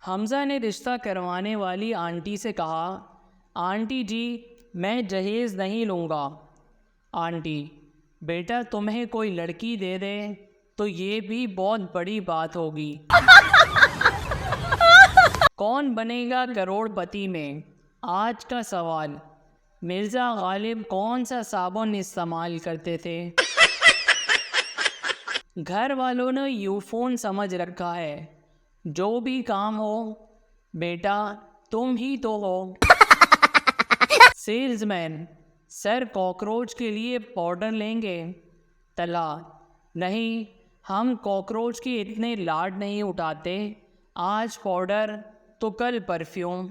حمزہ نے رشتہ کروانے والی آنٹی سے کہا، آنٹی جی میں جہیز نہیں لوں گا۔ آنٹی، بیٹا تمہیں کوئی لڑکی دے دے تو یہ بھی بہت بڑی بات ہوگی۔ کون بنے گا کروڑ پتی میں؟ آج کا سوال۔ مرزا غالب کون سا صابن استعمال کرتے تھے؟ گھر والوں نے یو فون سمجھ رکھا ہے، جو بھی کام ہو بیٹا تم ہی تو ہو۔ سیلز مین، سر کاکروچ کے لیے پاؤڈر لیں گے؟ طلحہ، نہیں ہم کاکروچ کے اتنے لاڈ نہیں اٹھاتے، آج پاؤڈر تو کل پرفیوم۔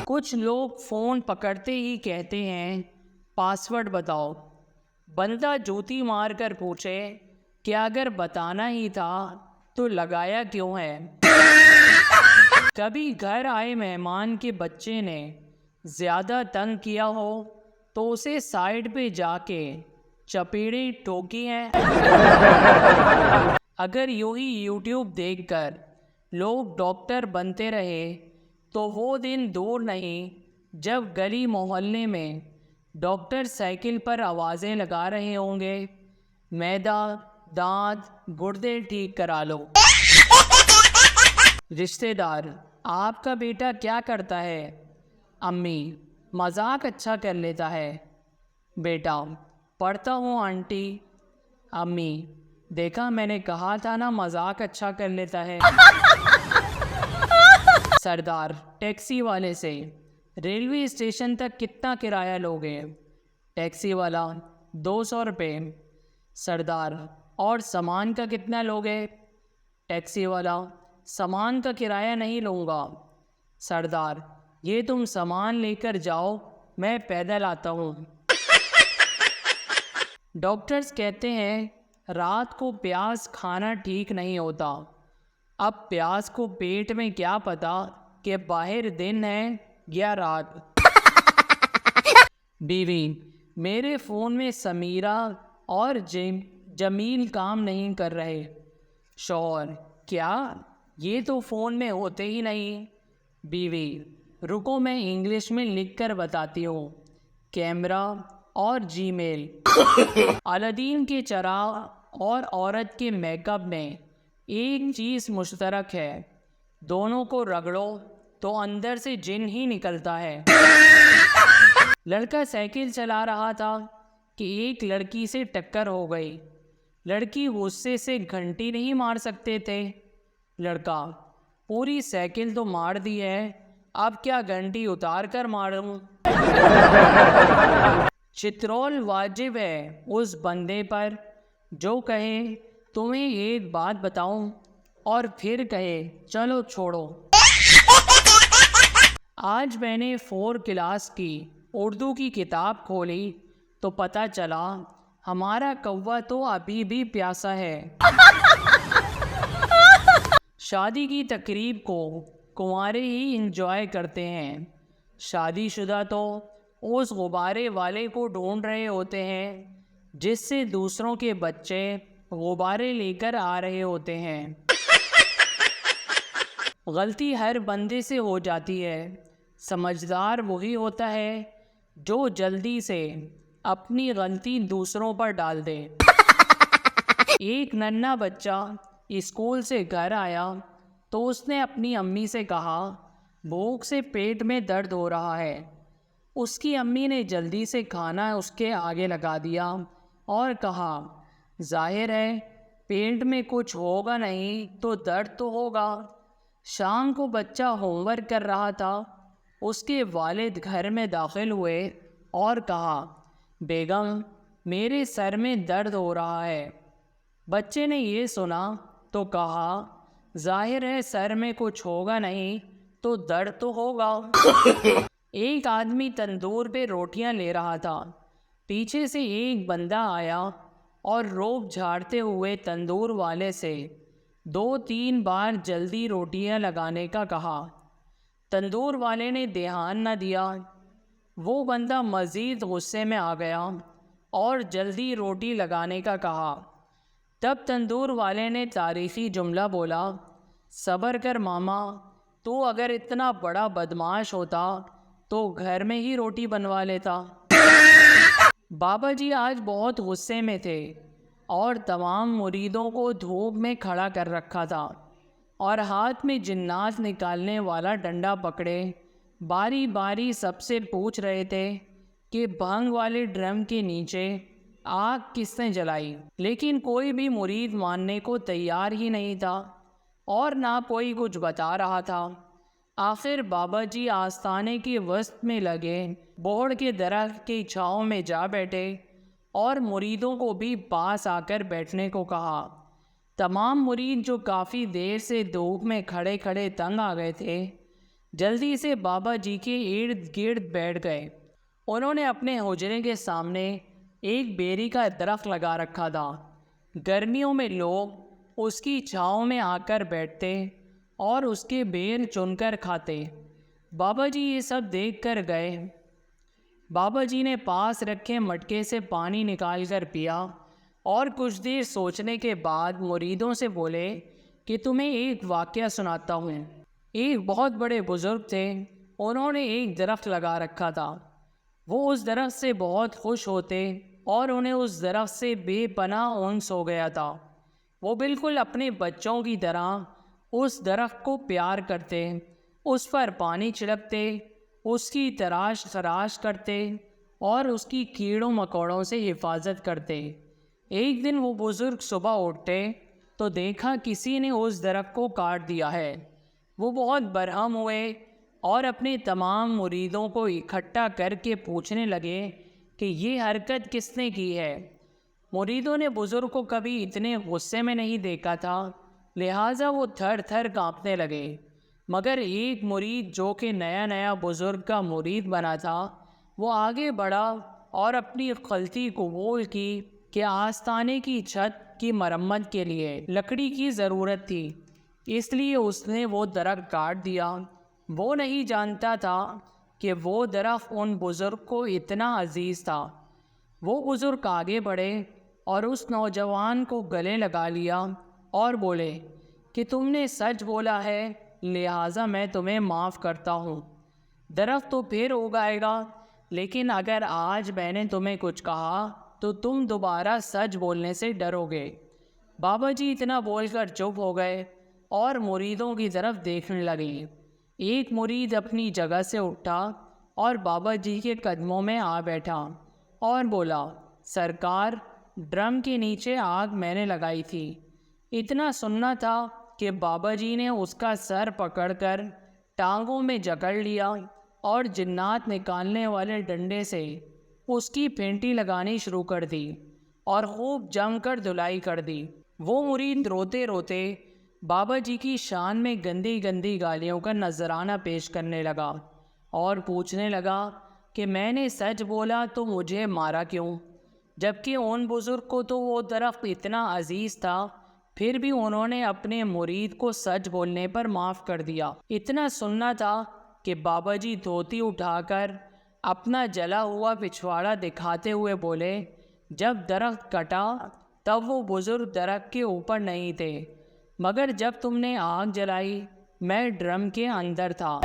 کچھ لوگ فون پکڑتے ہی کہتے ہیں پاسورڈ بتاؤ۔ بندہ جوتی مار کر پوچھے کہ اگر بتانا ہی تھا تو لگایا کیوں ہے؟ کبھی گھر آئے مہمان کے بچے نے زیادہ تنگ کیا ہو تو اسے سائڈ پہ جا کے چپیڑیں ٹوکی ہیں؟ اگر یوں ہی یوٹیوب دیکھ کر لوگ ڈاکٹر بنتے رہے تو وہ دن دور نہیں جب گلی محلے میں ڈاکٹر سائیکل پر آوازیں لگا رہے ہوں گے، معدہ، دانت، گردے ٹھیک کرا لو۔ رشتہ دار، آپ کا بیٹا کیا کرتا ہے؟ امی، مذاق اچھا کر لیتا ہے۔ بیٹا، پڑھتا ہوں آنٹی۔ امی، دیکھا میں نے کہا تھا نا مذاق اچھا کر لیتا ہے۔ سردار ٹیکسی والے سے، ریلوے اسٹیشن تک کتنا کرایہ لوگے؟ ٹیکسی والا، 200 روپے۔ سردار، اور سامان کا کتنا لوگے؟ ٹیکسی والا، سامان کا کرایہ نہیں لوں گا۔ سردار، یہ تم سامان لے کر جاؤ میں پیدل آتا ہوں۔ ڈاکٹرز کہتے ہیں رات کو پیاز کھانا ٹھیک نہیں ہوتا۔ اب پیاز کو پیٹ میں کیا پتا کہ باہر دن ہے یا رات۔ بیوی، میرے فون میں سمیرہ اور جمیل کام نہیں کر رہے۔ شوہر، کیا؟ یہ تو فون میں ہوتے ہی نہیں۔ بیوی، رکو میں انگلش میں لکھ کر بتاتی ہوں، کیمرہ اور جی میل۔ الادین کے چراغ اور عورت کے میک اپ میں ایک چیز مشترک ہے، دونوں کو رگڑو تو اندر سے جن ہی نکلتا ہے۔ لڑکا سائیکل چلا رہا تھا کہ ایک لڑکی سے ٹکر ہو گئی۔ لڑکی غصے سے گھنٹی نہیں مار سکتے تھے؟ لڑکا، پوری سائیکل تو مار دی ہے، اب کیا گھنٹی اتار کر ماروں؟ چترول واجب ہے اس بندے پر جو کہے تمہیں ایک بات بتاؤں اور پھر کہے چلو چھوڑو۔ آج میں نے 4 کلاس کی اردو کی کتاب کھولی تو پتہ چلا ہمارا کوا تو ابھی بھی پیاسا ہے۔ شادی کی تقریب کو کنوارے ہی انجوائے کرتے ہیں، شادی شدہ تو اس غبارے والے کو ڈھونڈ رہے ہوتے ہیں جس سے دوسروں کے بچے غبارے لے کر آ رہے ہوتے ہیں۔ غلطی ہر بندے سے ہو جاتی ہے، سمجھدار وہی ہوتا ہے جو جلدی سے اپنی غلطی دوسروں پر ڈال دے۔ ایک ننھا بچہ اسکول سے گھر آیا تو اس نے اپنی امی سے کہا بھوک سے پیٹ میں درد ہو رہا ہے۔ اس کی امی نے جلدی سے کھانا اس کے آگے لگا دیا اور کہا ظاہر ہے پیٹ میں کچھ ہوگا نہیں تو درد تو ہوگا۔ شام کو بچہ ہوم ورک کر رہا تھا، اس کے والد گھر میں داخل ہوئے اور کہا بیگم میرے سر میں درد ہو رہا ہے۔ بچے نے یہ سنا تو کہا ظاہر ہے سر میں کچھ ہوگا نہیں تو درد تو ہوگا۔ ایک آدمی تندور پہ روٹیاں لے رہا تھا، پیچھے سے ایک بندہ آیا اور روب جھاڑتے ہوئے تندور والے سے 2-3 بار جلدی روٹیاں لگانے کا کہا۔ تندور والے نے دھیان نہ دیا، وہ بندہ مزید غصے میں آ گیا اور جلدی روٹی لگانے کا کہا۔ تب تندور والے نے تاریخی جملہ بولا صبر کر ماما، تو اگر اتنا بڑا بدماش ہوتا تو گھر میں ہی روٹی بنوا لیتا۔ بابا جی آج بہت غصے میں تھے اور تمام مریدوں کو دھوپ میں کھڑا کر رکھا تھا اور ہاتھ میں جنات نکالنے والا ڈنڈا پکڑے باری باری سب سے پوچھ رہے تھے کہ بھنگ والے ڈرم کے نیچے آگ کس نے جلائی، لیکن کوئی بھی مرید ماننے کو تیار ہی نہیں تھا اور نہ کوئی کچھ بتا رہا تھا۔ آخر بابا جی آستانے کے وسط میں لگے بوڑ کے درخت کی چھاؤں میں جا بیٹھے اور مریدوں کو بھی پاس آ کر بیٹھنے کو کہا۔ تمام مرید جو کافی دیر سے دھوپ میں کھڑے کھڑے تنگ آ گئے تھے، جلدی سے بابا جی کے ارد گرد بیٹھ گئے۔ انہوں نے اپنے حجرے کے سامنے ایک بیری کا درخت لگا رکھا تھا۔ گرمیوں میں لوگ اس کی چھاؤں میں آ کر بیٹھتے اور اس کے بیر چن کر کھاتے۔ بابا جی یہ سب دیکھ کر گئے۔ بابا جی نے پاس رکھے مٹکے سے پانی نکال کر پیا اور کچھ دیر سوچنے کے بعد مریدوں سے بولے کہ تمہیں ایک واقعہ سناتا ہوں۔ ایک بہت بڑے بزرگ تھے، انہوں نے ایک درخت لگا رکھا تھا۔ وہ اس درخت سے بہت خوش ہوتے اور انہیں اس درخت سے بے پناہ انس ہو گیا تھا۔ وہ بالکل اپنے بچوں کی طرح اس درخت کو پیار کرتے، اس پر پانی چھڑکتے، اس کی تراش خراش کرتے اور اس کی کیڑوں مکوڑوں سے حفاظت کرتے۔ ایک دن وہ بزرگ صبح اٹھتے تو دیکھا کسی نے اس درخت کو کاٹ دیا ہے۔ وہ بہت برہم ہوئے اور اپنے تمام مریدوں کو اکٹھا کر کے پوچھنے لگے کہ یہ حرکت کس نے کی ہے۔ مریدوں نے بزرگ کو کبھی اتنے غصے میں نہیں دیکھا تھا، لہٰذا وہ تھر تھر کانپنے لگے۔ مگر ایک مرید جو کہ نیا نیا بزرگ کا مرید بنا تھا، وہ آگے بڑھا اور اپنی غلطی قبول کی کہ آستانے کی چھت کی مرمت کے لیے لکڑی کی ضرورت تھی، اس لیے اس نے وہ درخت کاٹ دیا۔ وہ نہیں جانتا تھا کہ وہ درخت ان بزرگ کو اتنا عزیز تھا۔ وہ بزرگ آگے بڑھے اور اس نوجوان کو گلے لگا لیا اور بولے کہ تم نے سچ بولا ہے، لہٰذا میں تمہیں معاف کرتا ہوں۔ درخت تو پھر اگائے گا، لیکن اگر آج میں نے تمہیں کچھ کہا تو تم دوبارہ سچ بولنے سے ڈرو گے۔ بابا جی اتنا بول کر چپ ہو گئے اور مریدوں کی طرف دیکھنے لگے۔ ایک مرید اپنی جگہ سے اٹھا اور بابا جی کے قدموں میں آ بیٹھا اور بولا، سرکار، ڈرم کے نیچے آگ میں نے لگائی تھی۔ اتنا سننا تھا کہ بابا جی نے اس کا سر پکڑ کر ٹانگوں میں جکڑ لیا اور جنات نکالنے والے ڈنڈے سے اس کی پھینٹی لگانی شروع کر دی اور خوب جم کر دھلائی کر دی۔ وہ مرید روتے روتے بابا جی کی شان میں گندی گندی گالیوں کا نذرانہ پیش کرنے لگا اور پوچھنے لگا کہ میں نے سچ بولا تو مجھے مارا کیوں، جبکہ ان بزرگ کو تو وہ درخت اتنا عزیز تھا، پھر بھی انہوں نے اپنے مرید کو سچ بولنے پر معاف کر دیا۔ اتنا سننا تھا کہ بابا جی دھوتی اٹھا کر اپنا جلا ہوا پچھواڑا دکھاتے ہوئے بولے، جب درخت کٹا تب وہ بزرگ درخت کے اوپر نہیں تھے، مگر جب تم نے آگ جلائی میں ڈرم کے اندر تھا۔